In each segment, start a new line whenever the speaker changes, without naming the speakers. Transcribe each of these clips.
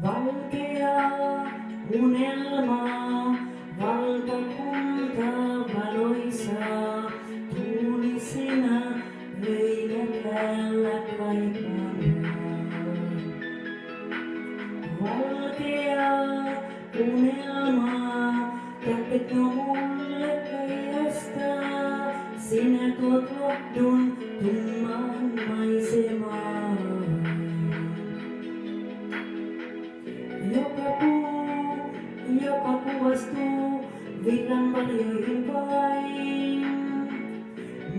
Valkea unelma, valtakunta valoisaa, tuulisina öinä täällä kaipaan. Valkea unelma, tahtoiko mulle heijastaa, sinä tuot lohdun tummaan maisemaan. Joka puu, joka kuvastuu virran varjoihin vain.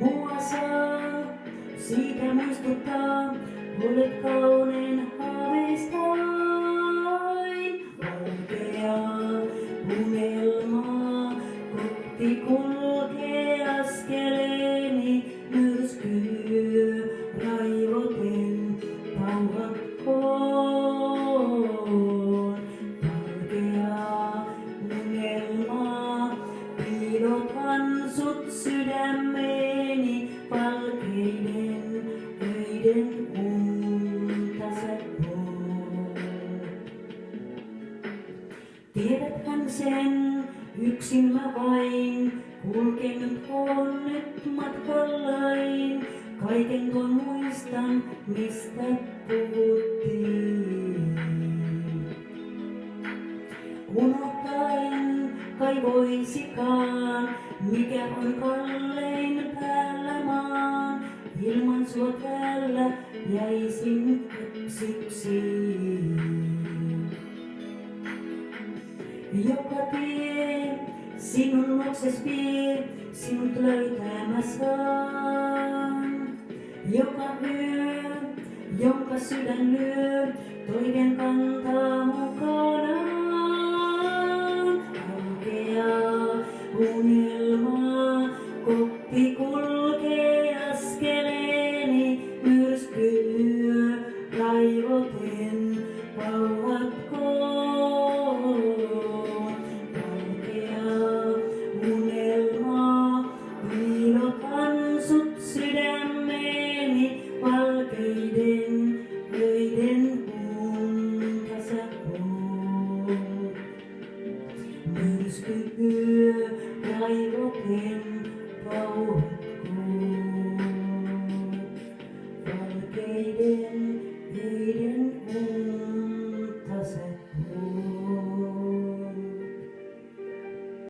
Mua saa siitä muistuttaa, olet kaunein haaveistain. Valkea unelma, kohti kulkee askeleeni, myrskyy raivoten pauhatkoon. Piilotan sut sydämeeni valkeiden öiden unta sä oot. Tiedäthän sen, yksin mä vain kulkenut oon nyt matkallain. Kaiken tuon muistan, mistä puhuttiin. Unohtaen kai voisikaan, mikä on kallein päällä maan. Ilman sua täällä jäisin yksin. Joka tie sinun luokses vie, sinut löytää mä saan. Joka yö, jonka sydän lyö, toinen kantaa mukanaan. Unelma, kohti kulkee askeleeni, myrskyy raivoten pauhatkoon. Valkea unelma, piilotan sut sydämeeni, valkeiden öiden unta sä oot. Myrskyy raivoten pauhatkoon.